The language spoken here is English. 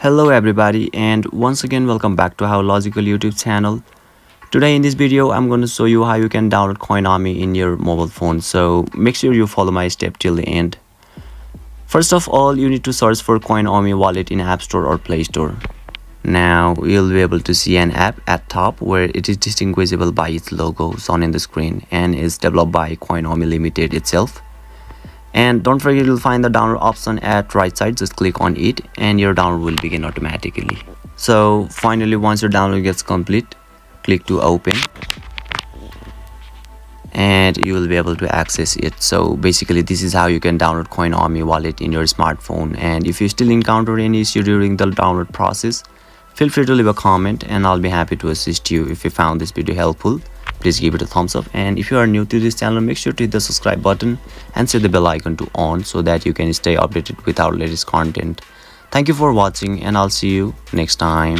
Hello everybody, and once again welcome back to our logical YouTube channel. Today in this video I'm going to show you how you can download Coinomi in your mobile phone, so make sure you follow my step till the end. First of all, you need to search for Coinomi wallet in App Store or Play Store. Now you'll be able to see an app at top where it is distinguishable by its logo shown in the screen and is developed by Coinomi Limited itself. And don't forget, you'll find the download option at right side. Just click on it and your download will begin automatically. So finally, once your download gets complete, click to open and you will be able to access it. So basically this is how you can download Coinomi wallet in your smartphone. And if you still encounter any issue during the download process, feel free to leave a comment and I'll be happy to assist you. If you found this video helpful, please give it a thumbs up, and if you are new to this channel, make sure to hit the subscribe button and set the bell icon to on so that you can stay updated with our latest content. Thank you for watching and I'll see you next time.